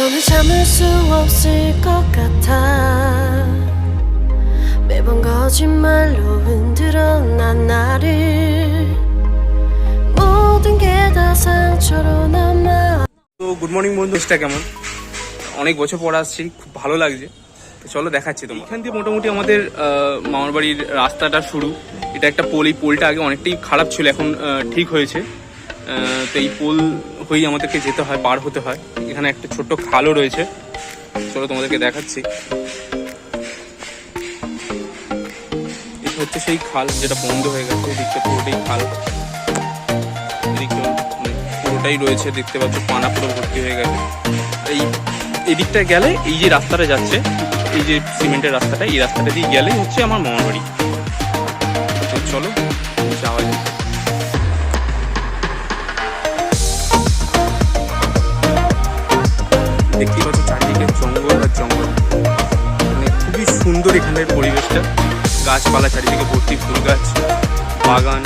너는 참을 수 없을 것 같아 매번 거짓말로 흔들어 난 나를 모든 게 다 상처로 남아। তো good morning বন্ধুটা কেমন? অনেক বছর পর আসছি, খুব ভালো লাগছে। তো চলো দেখাচ্ছি তোমার। এখান দিয়ে মোটামুটি আমাদের মামার বাড়ির রাস্তাটা শুরু। এটা একটা পোল, এই পোলটা আগে অনেকটাই খারাপ ছিল, এখন ঠিক হয়েছে। তো এই পোল হয়েই আমাদেরকে যেতে হয়, পার হতে হয়। এখানে একটা ছোট্ট খালও রয়েছে, চলো তোমাদেরকে দেখাচ্ছি। এটা হচ্ছে সেই খাল যেটা বন্ধ হয়ে গেছে, এদিকটা পুরোটাই খাল, এদিকটা পুরোটাই রয়েছে, দেখতে পাচ্ছ পানা পুরো ভর্তি হয়ে গেছে। এদিকটা গেলে এই যে রাস্তাটা যাচ্ছে, এই যে সিমেন্টের রাস্তাটা, এই রাস্তাটা দিয়ে গেলেই হচ্ছে আমার মামার বাড়ি। তো চলো যাওয়া যায়। দেখতেই পাচ্ছ চারদিকে জঙ্গল আর জঙ্গল, মানে খুবই সুন্দর এখানের পরিবেশটা। গাছপালা চারিদিকে ভর্তি, ফুল গাছ, বাগান।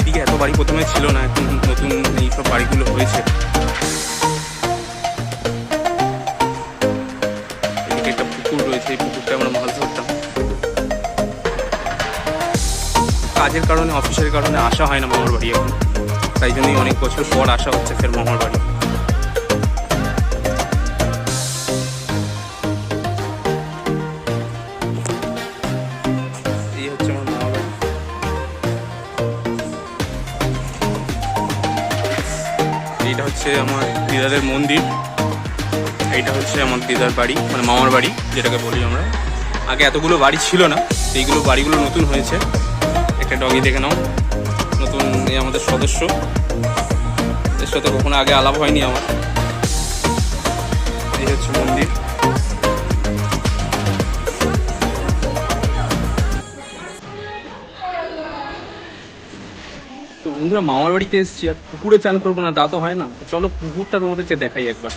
এদিকে এত বাড়ি প্রথমে ছিল না, এখন নতুন এইসব বাড়িগুলো হয়েছে। এদিকে একটা পুকুর রয়েছে, এই পুকুরটা আমরা মাছ ধরতাম। কাজের কারণে, অফিসের কারণে আসা হয় না মামার বাড়ি এখন, তাই জন্যই অনেক বছর পর আসা হচ্ছে ফের মামার বাড়ি। এই হচ্ছে আমার মামার বাড়ি। এইটা হচ্ছে আমার দিদাদের মন্দির, এইটা হচ্ছে আমার দিদার বাড়ি, মানে মামার বাড়ি যেটাকে বলি আমরা। আগে এতগুলো বাড়ি ছিল না, এইগুলো বাড়িগুলো নতুন হয়েছে। একটা ডগি দেখে নাও, নতুন এই আমাদের সদস্য, এর সাথে কখনো আগে আলাপ হয়নি আমার। এই হচ্ছে মন্দির। তো বন্ধুরা, মামার বাড়িতে এসেছি, আর পুকুরে চান করবো না তা তো হয় না। চলো পুকুরটা তোমাদেরকে দেখাই একবার।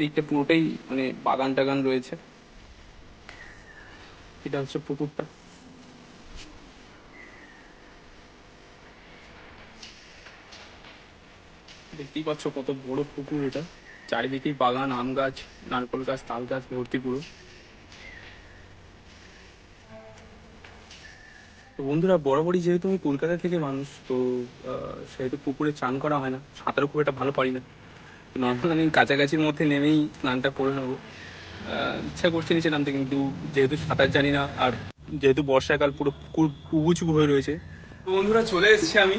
এইটা পুরোটাই মানে বাগান টাগান রয়েছে। এটা হচ্ছে পুকুরটা। দেখতেই পাচ্ছ কত বড় পুকুর এটা, চারিদিকেই বাগান, আম গাছ, নারকেল গাছ, তাল গাছ ভর্তি পুরো। তো বন্ধুরা, বরাবরই যেহেতু আমি কলকাতা থেকে মানুষ, তো সেহেতু পুকুরে চান করা হয় না, সাঁতারও খুব একটা ভালো পারি না। নর্মাল আমি কাছাকাছির মধ্যে নেমেই স্নানটা করে নেবো। ইচ্ছা করছে নিচে নামতে, কিন্তু যেহেতু সাঁতার জানি না, আর যেহেতু বর্ষাকাল পুরো পুকুর উবুচুবু হয়ে রয়েছে। তো বন্ধুরা, চলে এসেছি আমি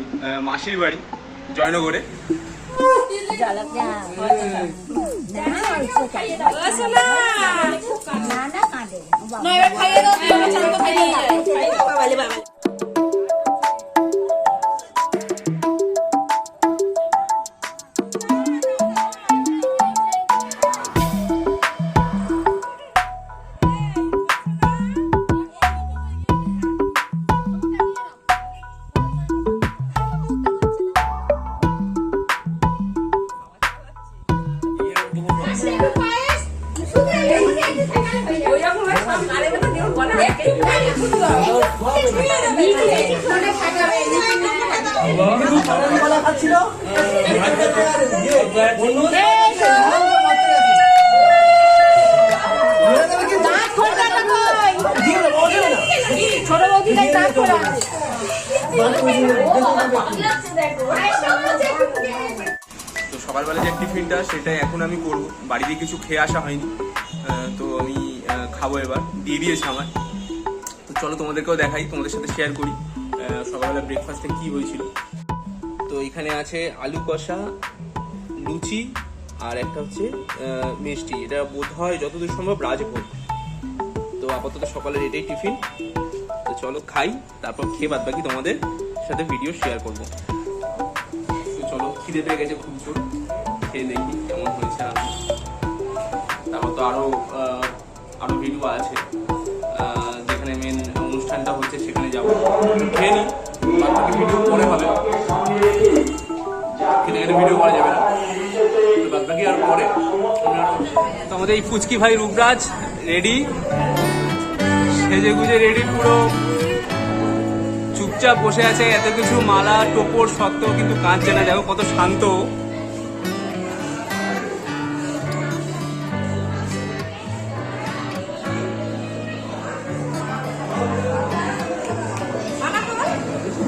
মাসির বাড়ি জয়নগরে। তো সকালবেলা যে টিফিনটা সেটা এখন আমি করবো, বাড়িতে কিছু খেয়ে আসা হয়নি, তো আমি খাবো, এবার দিয়ে দিয়েছে আমার। তো চলো তোমাদেরকেও দেখাই, তোমাদের সাথে শেয়ার করি সকালবেলা ব্রেকফাস্টে কি হয়েছিল। তো এখানে আছে আলু কষা, লুচি, আর একটা হচ্ছে মিষ্টি। এটা বোধ হয় যতদূর সম্ভব রাজভোগ। তো আপাতত সকালের এটাই টিফিন। তো চলো খাই, তারপর খেয়ে বাদ বাকি তোমাদের সাথে ভিডিও শেয়ার করবো। তো চলো, খিদে পেয়ে গেছে খুব জোর, খেয়ে দেখি কেমন হয়েছে। তারপর তো আরো ভিডিও আছে, যেখানে মেন অনুষ্ঠানটা হচ্ছে সেখানে যাবো, খেয়ে নিই, ভিডিও পরে হবে। কিন্তু এখানে ভিডিও করা যাবে না, তো বাদ বাকি আর পরে। তো আমাদের এই ফুচকি ভাই রূপরাজ রেডি, সেজে গুজে রেডি, পুরো চুপচাপ বসে আছে। এত কিছু মালা টোপর সত্ত্বেও কিন্তু কাঁদছে না, দেখো কত শান্ত।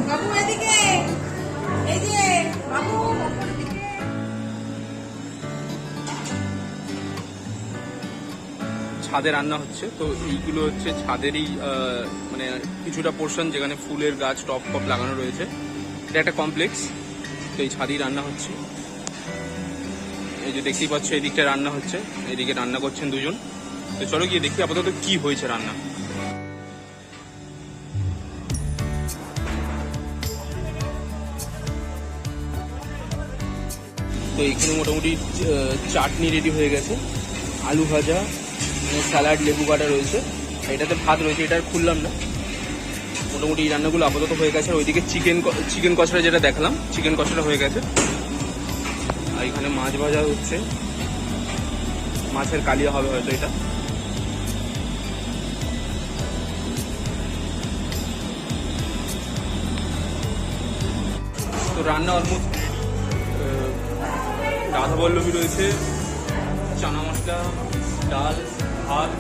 বাবু এদিকে, এই যে বাবু ছাদে রান্না হচ্ছে, তো এইগুলো হচ্ছে ছাদেরই মানে কিছুটা পোর্শন যেখানে ফুলের গাছ টপ টপ লাগানো রয়েছে। এটা একটা কমপ্লেক্স, তো এই ছাদেই রান্না হচ্ছে। এই যে দেখতেই পাচ্ছ এই দিকটা রান্না হচ্ছে, এইদিকে রান্না করছেন দুজন। তো চলো গিয়ে দেখি আপাতত কি হয়েছে রান্না। তো এখানে মোটামুটি চাটনি রেডি হয়ে গেছে, আলু ভাজা, স্যালাড, লেবু কাটা রয়েছে, এটাতে ভাত রয়েছে, এটা আর খুললাম না। মোটামুটি এই রান্নাগুলো আপাতত হয়ে গেছে। আর ওইদিকে চিকেন কষাটা যেটা দেখালাম, চিকেন কষাটা হয়ে গেছে। আর এখানে মাছ ভাজা হচ্ছে, মাছের কালিয়া হবে হয়তো এটা। তো রান্না অলমোস্ট। রাধা বল্লভী রয়েছে, চানা মশলা, ডাল, ভাত,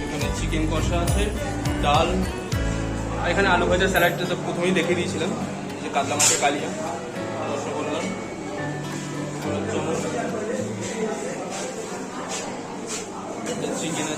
এখানে চিকেন কষা আছে, ডাল, আর এখানে আলু ভাজা, স্যালাডটা তো প্রথমেই দেখে দিয়েছিলাম, যে কাতলা মাছের কালিয়া, রসগোল্লা, চিকেন আছে,